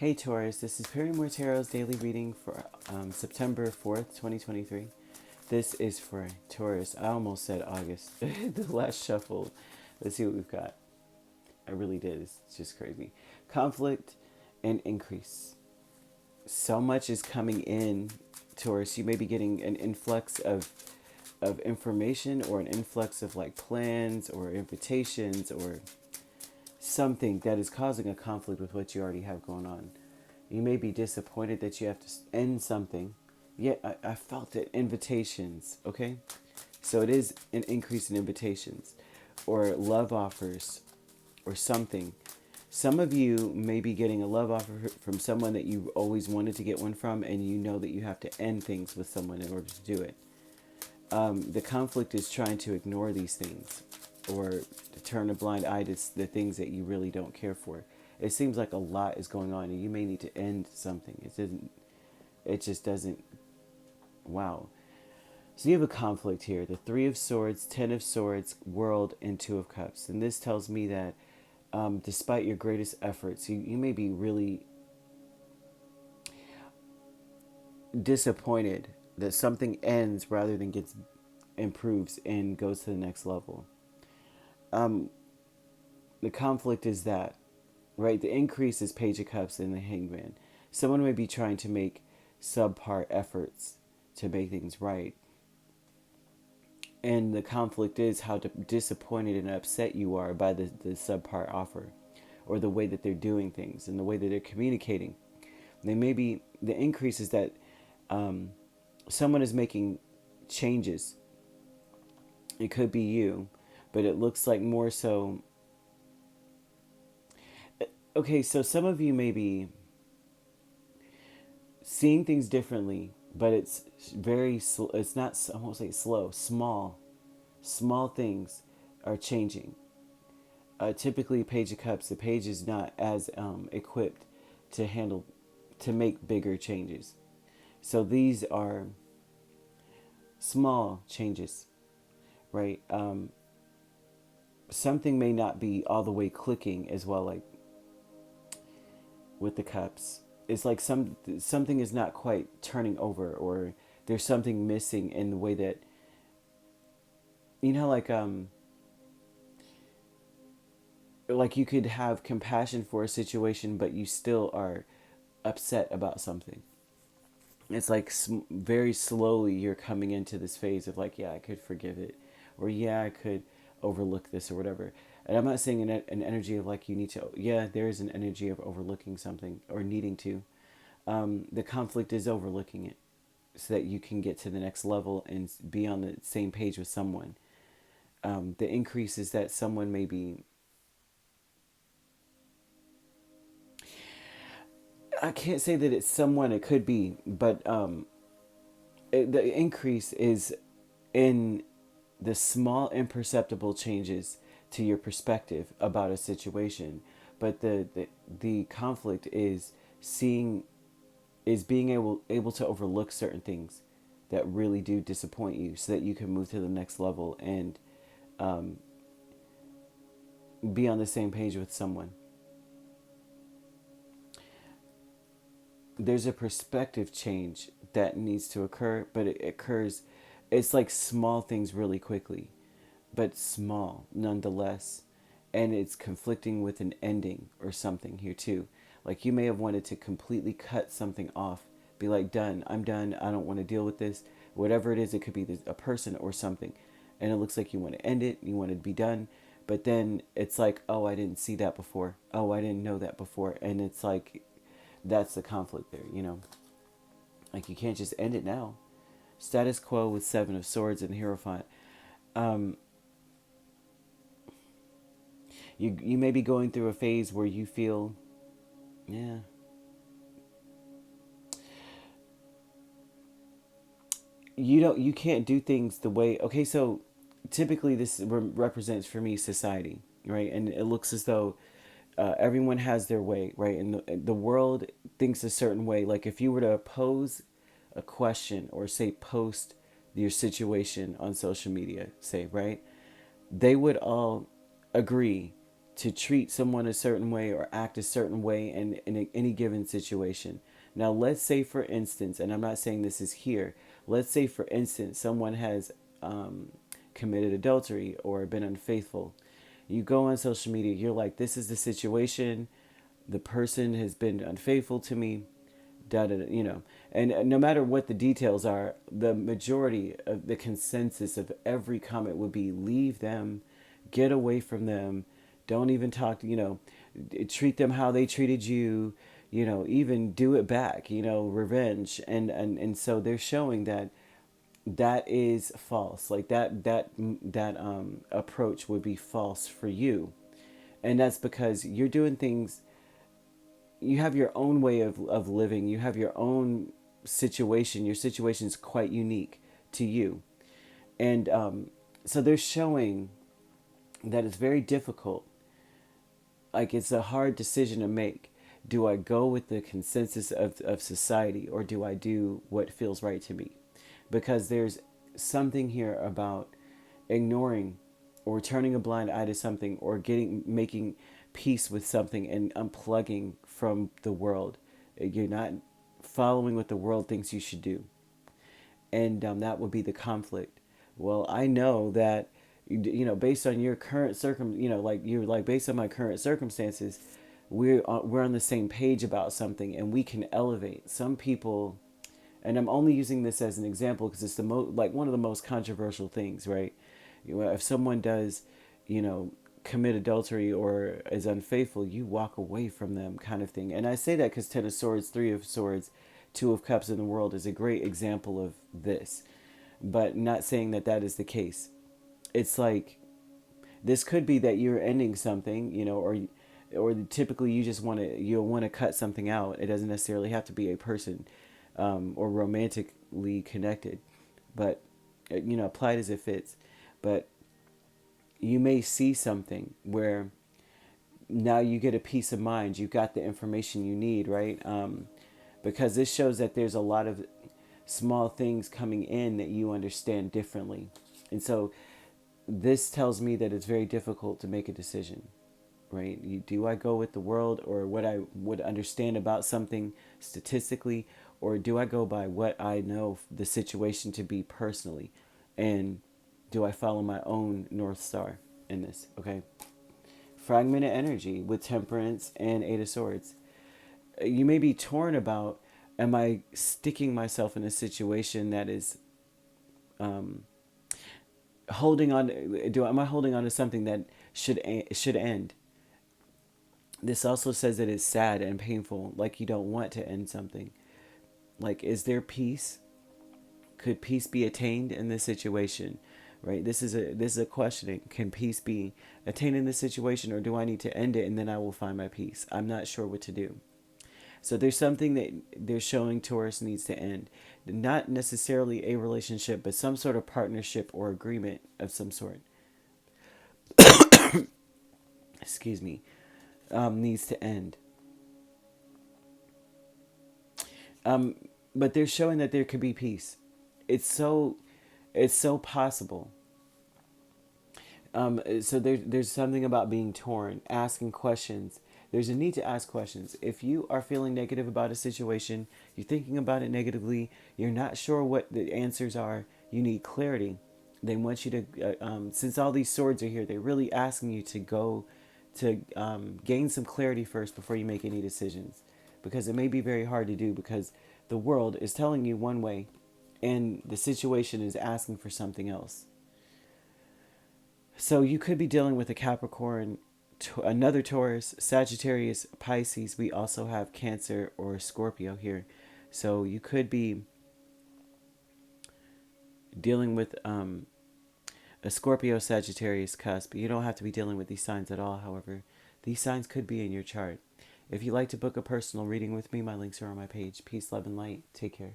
Hey Taurus, this is Perrymore Tarot's daily reading for September 4th, 2023. This is for Taurus. I almost said August. The last shuffle. Let's see what we've got. I really did. It's just crazy. Conflict and increase. So much is coming in, Taurus. You may be getting an influx of information or an influx of like plans or invitations or something that is causing a conflict with what you already have going on. You may be disappointed that you have to end something. Yet I felt it. Invitations, okay? So it is an increase in invitations or love offers or something. Some of you may be getting a love offer from someone that you always wanted to get one from, and you know that you have to end things with someone in order to do it. The conflict is trying to ignore these things or to turn a blind eye to the things that you really don't care for. It seems like a lot is going on and you may need to end something. It just doesn't, wow. So you have a conflict here. The 3 of Swords, 10 of Swords, World, and 2 of Cups. And this tells me that despite your greatest efforts, you may be really disappointed that something ends rather than improves and goes to the next level. The conflict is that, right? The increase is Page of Cups and the Hangman. Someone may be trying to make subpar efforts to make things right. And the conflict is how disappointed and upset you are by the subpar offer or the way that they're doing things and the way that they're communicating. They may be, the increase is that someone is making changes. It could be you, but it looks like more so. Okay, so some of you may be seeing things differently, but it's very, it's not, I won't say slow, small things are changing. Typically, Page of Cups, the page is not as equipped to handle, to make bigger changes. So these are small changes, right? Something may not be all the way clicking as well, like with the cups. It's like something is not quite turning over, or there's something missing in the way that, like you could have compassion for a situation, but you still are upset about something. It's like very slowly you're coming into this phase of like, yeah, I could forgive it, or yeah, I could overlook this or whatever. And I'm not saying an energy of like you need to, yeah, there is an energy of overlooking something or needing to. The conflict is overlooking it so that you can get to the next level and be on the same page with someone. The increase is that someone may be, I can't say that it's someone, it could be, but the increase is in the small imperceptible changes to your perspective about a situation, but the conflict is being able to overlook certain things that really do disappoint you so that you can move to the next level and be on the same page with someone. There's a perspective change that needs to occur, but it occurs, it's like small things really quickly, but small nonetheless. And it's conflicting with an ending or something here too. Like you may have wanted to completely cut something off, be like, done, I'm done, I don't want to deal with this. Whatever it is, it could be a person or something. And it looks like you want to end it, you want it to be done. But then it's like, oh, I didn't see that before. Oh, I didn't know that before. And it's like, that's the conflict there. Like you can't just end it now. Status quo with 7 of Swords and Hierophant. You may be going through a phase where you feel, yeah, you can't do things the way, okay, so typically this represents for me society, right? And it looks as though everyone has their way, right? And the world thinks a certain way. Like if you were to pose a question or say post your situation on social media, say, right, they would all agree to treat someone a certain way or act a certain way in any given situation. Now, let's say, for instance, and I'm not saying this is here, let's say, for instance, someone has committed adultery or been unfaithful. You go on social media, you're like, this is the situation, the person has been unfaithful to me, da da da, and no matter what the details are, the majority of the consensus of every comment would be leave them, get away from them, don't even talk to, treat them how they treated you, even do it back, revenge. And so they're showing that that is false. Like that approach would be false for you. And that's because you're doing things, you have your own way of living, you have your own situation. Your situation is quite unique to you. And so they're showing that it's very difficult. Like, it's a hard decision to make. Do I go with the consensus of society, or do I do what feels right to me? Because there's something here about ignoring or turning a blind eye to something, or making peace with something and unplugging from the world. You're not following what the world thinks you should do. And that would be the conflict. Well, I know that, based on your current based on my current circumstances, we're on the same page about something, and we can elevate some people. And I'm only using this as an example because it's one of the most controversial things, right? If someone does, commit adultery or is unfaithful, you walk away from them, kind of thing. And I say that because Ten of Swords, Three of Swords, Two of Cups in the world is a great example of this, but not saying that that is the case. It's like, this could be that you're ending something, or typically you'll want to cut something out. It doesn't necessarily have to be a person, or romantically connected, but apply it as it fits. But you may see something where now you get a peace of mind. You've got the information you need, right? Because this shows that there's a lot of small things coming in that you understand differently. And so this tells me that it's very difficult to make a decision, right? Do I go with the world, or what I would understand about something statistically, or do I go by what I know the situation to be personally? And do I follow my own North Star in this? Okay. Fragmented energy with Temperance and Eight of Swords. You may be torn about, am I sticking myself in a situation that is holding on? Am I holding on to something that should end? This also says that it's sad and painful, like you don't want to end something. Like, is there peace? Could peace be attained in this situation? Right? This is a questioning. Can peace be attained in this situation, or do I need to end it and then I will find my peace? I'm not sure what to do. So there's something that they're showing Taurus needs to end. Not necessarily a relationship, but some sort of partnership or agreement of some sort. Excuse me. Needs to end. But they're showing that there could be peace. It's so possible. So there's something about being torn, asking questions. There's a need to ask questions. If you are feeling negative about a situation, you're thinking about it negatively, you're not sure what the answers are, you need clarity. They want you to, since all these swords are here, they're really asking you to go to gain some clarity first before you make any decisions. Because it may be very hard to do, because the world is telling you one way and the situation is asking for something else. So you could be dealing with a Capricorn, another Taurus, Sagittarius, Pisces. We also have Cancer or Scorpio here. So you could be dealing with a Scorpio Sagittarius cusp. You don't have to be dealing with these signs at all, however. These signs could be in your chart. If you'd like to book a personal reading with me, my links are on my page. Peace, love, and light. Take care.